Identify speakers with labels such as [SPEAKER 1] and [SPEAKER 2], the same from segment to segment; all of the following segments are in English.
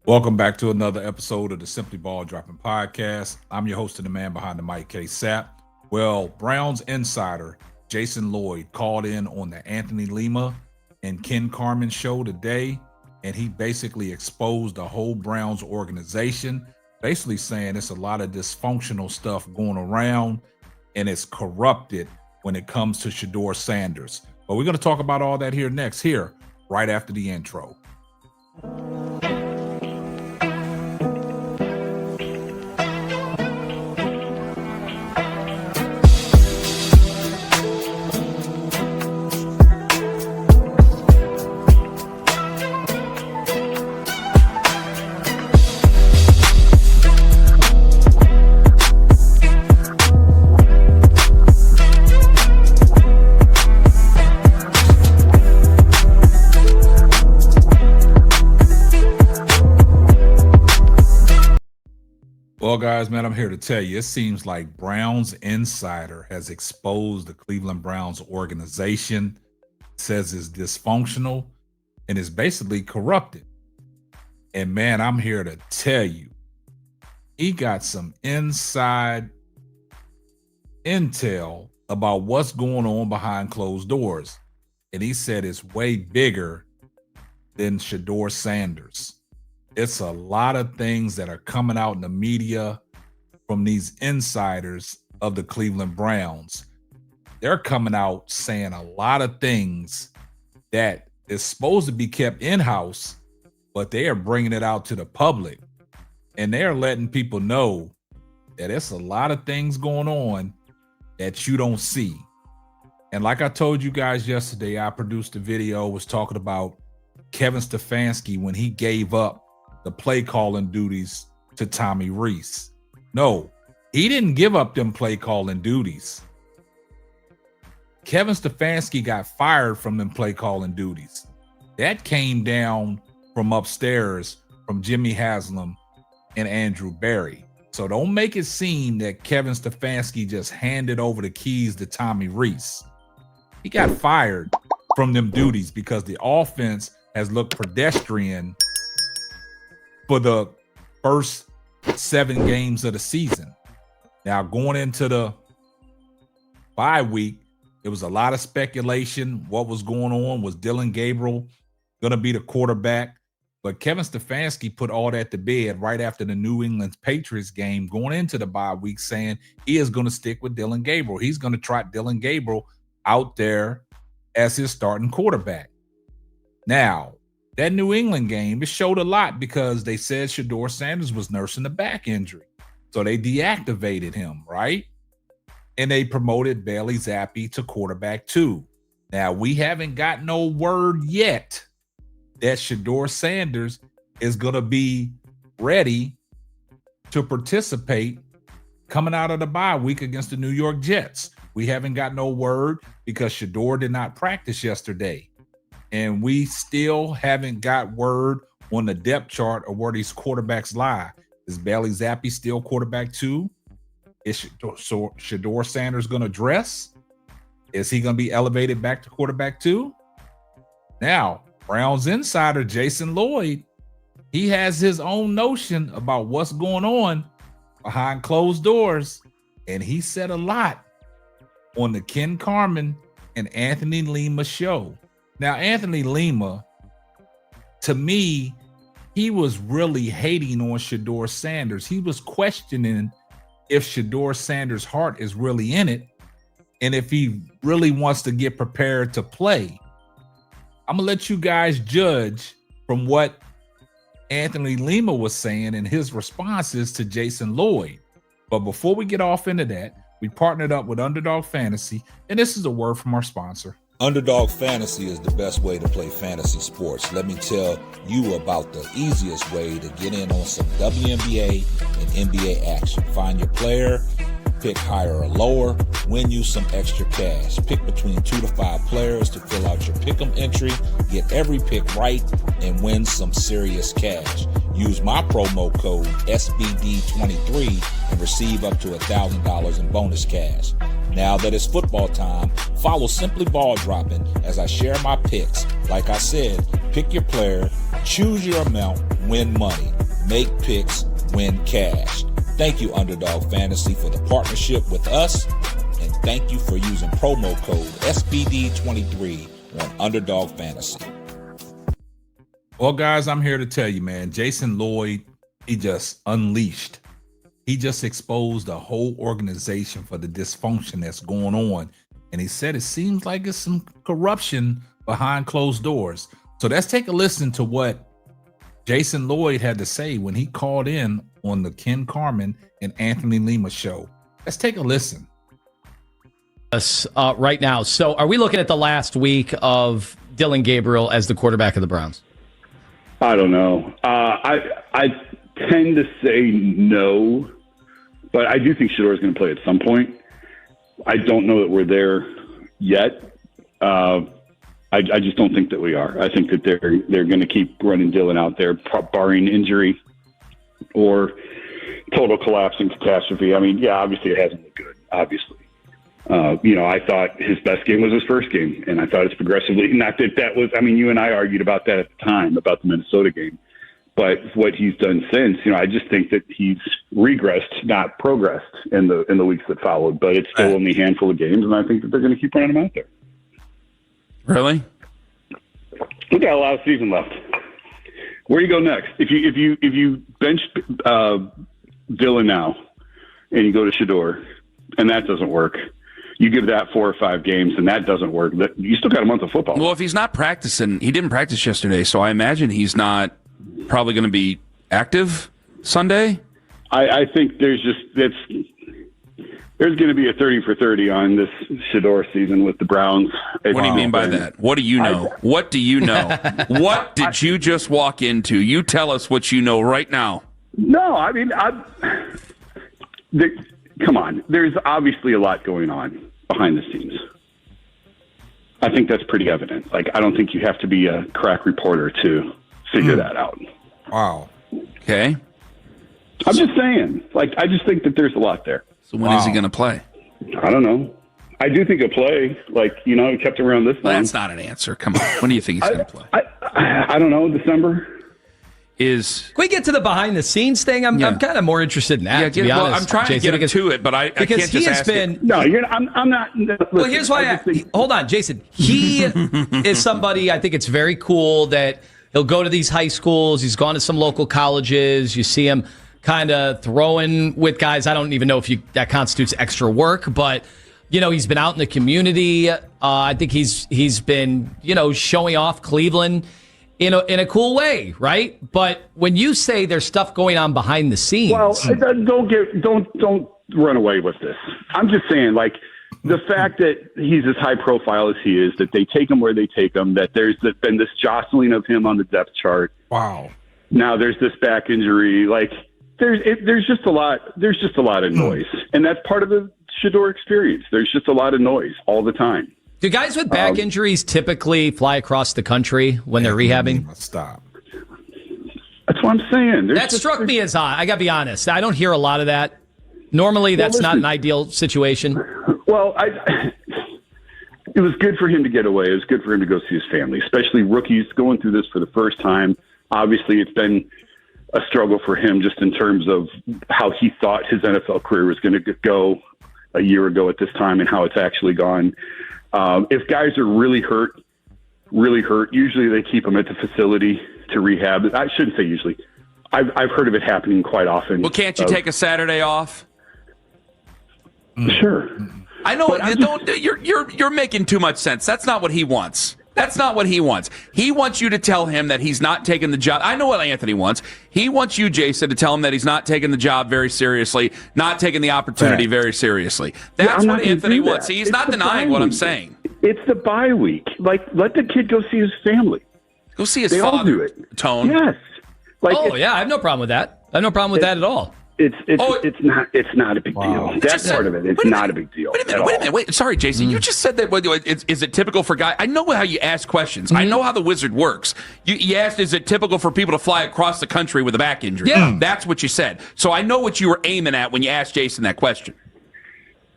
[SPEAKER 1] Welcome back to another episode of the Simply Ball Dropping Podcast. I'm your host and the man behind the mic, K. Sapp. Well, Browns insider Jason Lloyd called in on the Anthony Lima and Ken Carman show today, and he basically exposed the whole Browns organization, basically saying it's a lot of dysfunctional stuff going around, and it's corrupted when it comes to Shedeur Sanders. But we're going to talk about all that here right after the intro. Well, guys, man, I'm here to tell you, it seems like Browns Insider has exposed the Cleveland Browns organization, says it's dysfunctional, and is basically corrupted. And man, I'm here to tell you, he got some inside intel about what's going on behind closed doors. And he said it's way bigger than Shedeur Sanders. It's a lot of things that are coming out in the media from these insiders of the Cleveland Browns. They're coming out saying a lot of things that is supposed to be kept in-house, but they are bringing it out to the public. And they're letting people know that it's a lot of things going on that you don't see. And like I told you guys yesterday, I produced a video, was talking about Kevin Stefanski when he gave up the play calling duties to Tommy Rees. No, he didn't give up them play calling duties. Kevin Stefanski got fired from them play calling duties. That came down from upstairs from Jimmy Haslam and Andrew Berry. So don't make it seem that Kevin Stefanski just handed over the keys to Tommy Rees. He got fired from them duties because the offense has looked pedestrian for the first 7 games of the season. Now, going into the bye week, there was a lot of speculation. What was going on? Was Dylan Gabriel going to be the quarterback? But Kevin Stefanski put all that to bed right after the New England Patriots game going into the bye week, saying he is going to stick with Dylan Gabriel. He's going to trot Dylan Gabriel out there as his starting quarterback. Now, that New England game, it showed a lot because they said Shedeur Sanders was nursing a back injury. So they deactivated him, right? And they promoted Bailey Zappi to quarterback 2. Now, we haven't got no word yet that Shedeur Sanders is going to be ready to participate coming out of the bye week against the New York Jets. We haven't got no word because Shedeur did not practice yesterday. And we still haven't got word on the depth chart of where these quarterbacks lie. Is Bailey Zappi still quarterback 2? Is Shedeur Sanders going to dress? Is he going to be elevated back to quarterback 2? Now, Browns insider Jason Lloyd, he has his own notion about what's going on behind closed doors. And he said a lot on the Ken Carman and Anthony Lima show. Now, Anthony Lima, to me, he was really hating on Shedeur Sanders. He was questioning if Shedeur Sanders' heart is really in it and if he really wants to get prepared to play. I'm going to let you guys judge from what Anthony Lima was saying in his responses to Jason Lloyd. But before we get off into that, we partnered up with Underdog Fantasy, and this is a word from our sponsor.
[SPEAKER 2] Underdog Fantasy is the best way to play fantasy sports. Let me tell you about the easiest way to get in on some WNBA and NBA action. Find your player, pick higher or lower, win you some extra cash. Pick between 2 to 5 players to fill out your pick'em entry, get every pick right, and win some serious cash. Use my promo code SBD23 and receive up to $1,000 in bonus cash. Now that it's football time, follow Simply Ball Dropping as I share my picks. Like I said, pick your player, choose your amount, win win money. Make picks, win cash. Thank you, Underdog Fantasy, for the partnership with us. And thank you for using promo code SBD23 on Underdog Fantasy.
[SPEAKER 1] Well, guys, I'm here to tell you, man, Jason Lloyd, he just unleashed. He just exposed the whole organization for the dysfunction that's going on. And he said it seems like it's some corruption behind closed doors. So let's take a listen to what Jason Lloyd had to say when he called in on the Ken Carman and Anthony Lima show. Let's take a listen.
[SPEAKER 3] Right now. So are we looking at the last week of Dillon Gabriel as the quarterback of the Browns?
[SPEAKER 4] I don't know. I tend to say no, but I do think Shedeur is going to play at some point. I don't know that we're there yet. I just don't think that we are. I think that they're going to keep running Dillon out there, barring injury or total collapse and catastrophe. I mean, yeah, obviously it hasn't looked good, obviously. I thought his best game was his first game, and I thought it's progressively, not that was, I mean, you and I argued about that at the time, about the Minnesota game, but what he's done since, I just think that he's regressed, not progressed in the weeks that followed, but it's still only a handful of games, and I think that they're going to keep running him out there.
[SPEAKER 5] Really?
[SPEAKER 4] We got a lot of season left. Where do you go next? If you bench Dillon now and you go to Shedeur and that doesn't work, you give that 4 or 5 games and that doesn't work, you still got a month of football.
[SPEAKER 5] Well, if he's not practicing, he didn't practice yesterday, so I imagine he's not probably going to be active Sunday.
[SPEAKER 4] I think there's going to be a 30 for 30 on this Shedeur season with the Browns.
[SPEAKER 5] What do you mean by that? What do you know? What do you know? What did you just walk into? You tell us what you know right now.
[SPEAKER 4] No, I mean, come on. There's obviously a lot going on behind the scenes. I think that's pretty evident. Like, I don't think you have to be a crack reporter to figure that out.
[SPEAKER 1] Wow.
[SPEAKER 5] Okay.
[SPEAKER 4] I'm just saying. Like, I just think that there's a lot there.
[SPEAKER 5] So when is he going to play?
[SPEAKER 4] I don't know. I do think he'll play. Like, he kept him around this long.
[SPEAKER 5] That's not an answer. Come on. When do you think he's going to play?
[SPEAKER 4] I don't know. December.
[SPEAKER 3] Can we get to the behind the scenes thing? I'm kind of more interested in that.
[SPEAKER 5] Yeah,
[SPEAKER 3] to be honest,
[SPEAKER 5] I'm trying
[SPEAKER 3] Jason,
[SPEAKER 5] to get to it, but I can't just
[SPEAKER 3] he has
[SPEAKER 5] ask
[SPEAKER 3] been.
[SPEAKER 5] it.
[SPEAKER 4] No, I'm not. Listen,
[SPEAKER 3] Well, here's why. Hold on, Jason. He is somebody. I think it's very cool that he'll go to these high schools. He's gone to some local colleges. You see him kind of throwing with guys. I don't even know if that constitutes extra work, but he's been out in the community. I think he's been showing off Cleveland in a cool way, right? But when you say there's stuff going on behind the scenes,
[SPEAKER 4] well, don't run away with this. I'm just saying, like, the fact that he's as high profile as he is, that they take him where they take him, that there's been this jostling of him on the depth chart.
[SPEAKER 1] Wow.
[SPEAKER 4] Now there's this back injury. Like, there's just a lot. There's just a lot of noise, and that's part of the Shedeur experience. There's just a lot of noise all the time.
[SPEAKER 3] Do guys with back injuries typically fly across the country when they're rehabbing?
[SPEAKER 1] Stop.
[SPEAKER 4] That's what I'm saying.
[SPEAKER 3] That struck me as odd. I got to be honest. I don't hear a lot of that. Normally, that's not an ideal situation.
[SPEAKER 4] Well, it was good for him to get away. It was good for him to go see his family, especially rookies going through this for the first time. Obviously, it's been a struggle for him just in terms of how he thought his NFL career was going to go a year ago at this time and how it's actually gone. If guys are really hurt, usually they keep them at the facility to rehab. I shouldn't say usually. I've heard of it happening quite often.
[SPEAKER 5] Well, can't you take a Saturday off?
[SPEAKER 4] Sure.
[SPEAKER 5] I know you're making too much sense. That's not what he wants. That's not what he wants. He wants you to tell him that he's not taking the job. I know what Anthony wants. He wants you, Jason, to tell him that he's not taking the job very seriously, not taking the opportunity very seriously. That's what Anthony wants. See, he's not denying what I'm saying.
[SPEAKER 4] It's the bye week. Like, let the kid go see his family.
[SPEAKER 5] Go see his
[SPEAKER 4] they
[SPEAKER 5] father.
[SPEAKER 4] All do it.
[SPEAKER 5] Tone.
[SPEAKER 4] Yes. Like,
[SPEAKER 3] I have no problem with that. I have no problem with that at all.
[SPEAKER 4] It's not a big deal. That's part of it. It's not a big deal.
[SPEAKER 5] Wait a minute. Sorry, Jason. You just said that. Is it typical for guys? I know how you ask questions. I know how the wizard works. You asked, is it typical for people to fly across the country with a back injury?
[SPEAKER 3] Yeah.
[SPEAKER 5] That's what you said. So I know what you were aiming at when you asked Jason that question.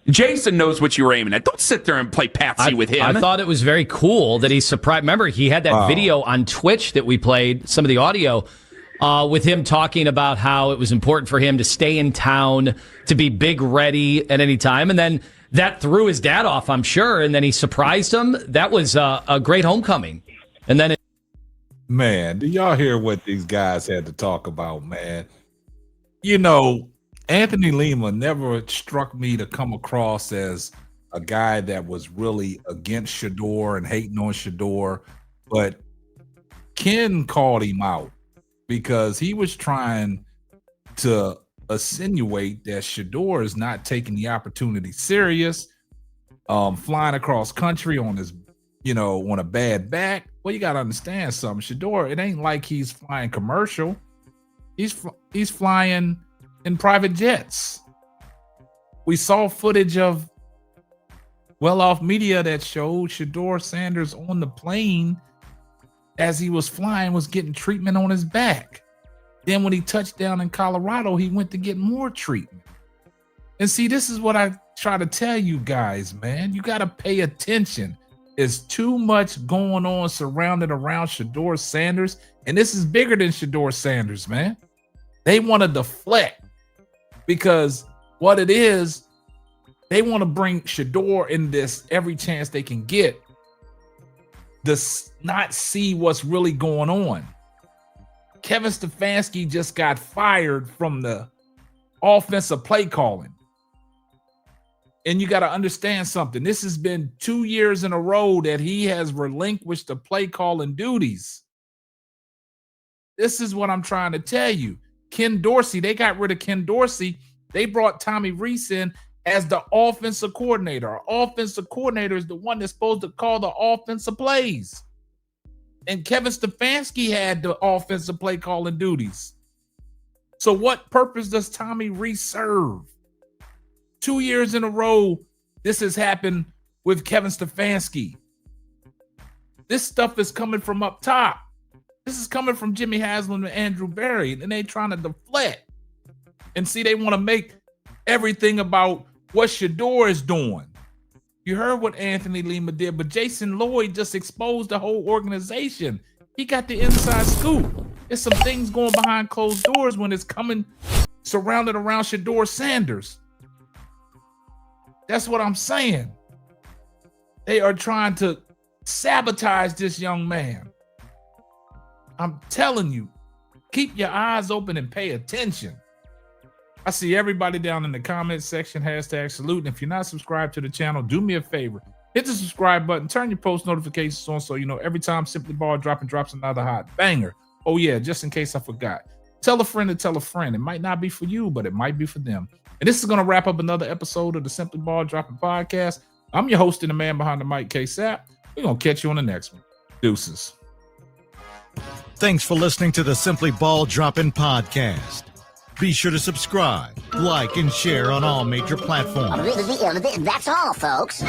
[SPEAKER 5] Jason knows what you were aiming at. Don't sit there and play patsy with him.
[SPEAKER 3] I thought it was very cool that he surprised. Remember, he had that video on Twitch that we played, some of the audio. with him talking about how it was important for him to stay in town, to be big ready at any time. And then that threw his dad off, I'm sure. And then he surprised him. That was a great homecoming. And then
[SPEAKER 1] Man, do y'all hear what these guys had to talk about, man? Anthony Lima never struck me to come across as a guy that was really against Shedeur and hating on Shedeur, but Ken called him out because he was trying to insinuate that Shedeur is not taking the opportunity serious, flying across country on his, on a bad back. Well, you got to understand something. Shedeur, it ain't like he's flying commercial. He's flying in private jets. We saw footage of well-off media that showed Shedeur Sanders on the plane as he was flying was getting treatment on his back. Then when he touched down in Colorado, he went to get more treatment. And see, this is what I try to tell you guys, man. You got to pay attention. There's too much going on surrounded around Shedeur Sanders. And this is bigger than Shedeur Sanders, man. They want to deflect because what it is, they want to bring Shedeur in this every chance they can get to not see what's really going on. Kevin Stefanski just got fired from the offensive play calling. And you got to understand something. This has been 2 years in a row that he has relinquished the play calling duties. This is what I'm trying to tell you. Ken Dorsey, they got rid of Ken Dorsey. They brought Tommy Rees in as the offensive coordinator. Our offensive coordinator is the one that's supposed to call the offensive plays. And Kevin Stefanski had the offensive play calling duties. So what purpose does Tommy Rees serve? 2 years in a row, this has happened with Kevin Stefanski. This stuff is coming from up top. This is coming from Jimmy Haslam and Andrew Berry, and they trying to deflect. And see, they want to make everything about what Shedeur is doing. You heard what Anthony Lima did, but Jason Lloyd just exposed the whole organization. He got the inside scoop. There's some things going behind closed doors when it's coming surrounded around Shedeur Sanders. That's what I'm saying. They are trying to sabotage this young man. I'm telling you, keep your eyes open and pay attention. I see everybody down in the comments section, #salute. And if you're not subscribed to the channel, do me a favor. Hit the subscribe button, turn your post notifications on so you know every time Simply Ball drops another hot banger. Oh yeah, just in case I forgot. Tell a friend to tell a friend. It might not be for you, but it might be for them. And this is going to wrap up another episode of the Simply Ball Dropping Podcast. I'm your host and the man behind the mic, K-Sap. We're going to catch you on the next one. Deuces.
[SPEAKER 6] Thanks for listening to the Simply Ball Dropping Podcast. Be sure to subscribe, like, and share on all major platforms.
[SPEAKER 7] That's all, folks.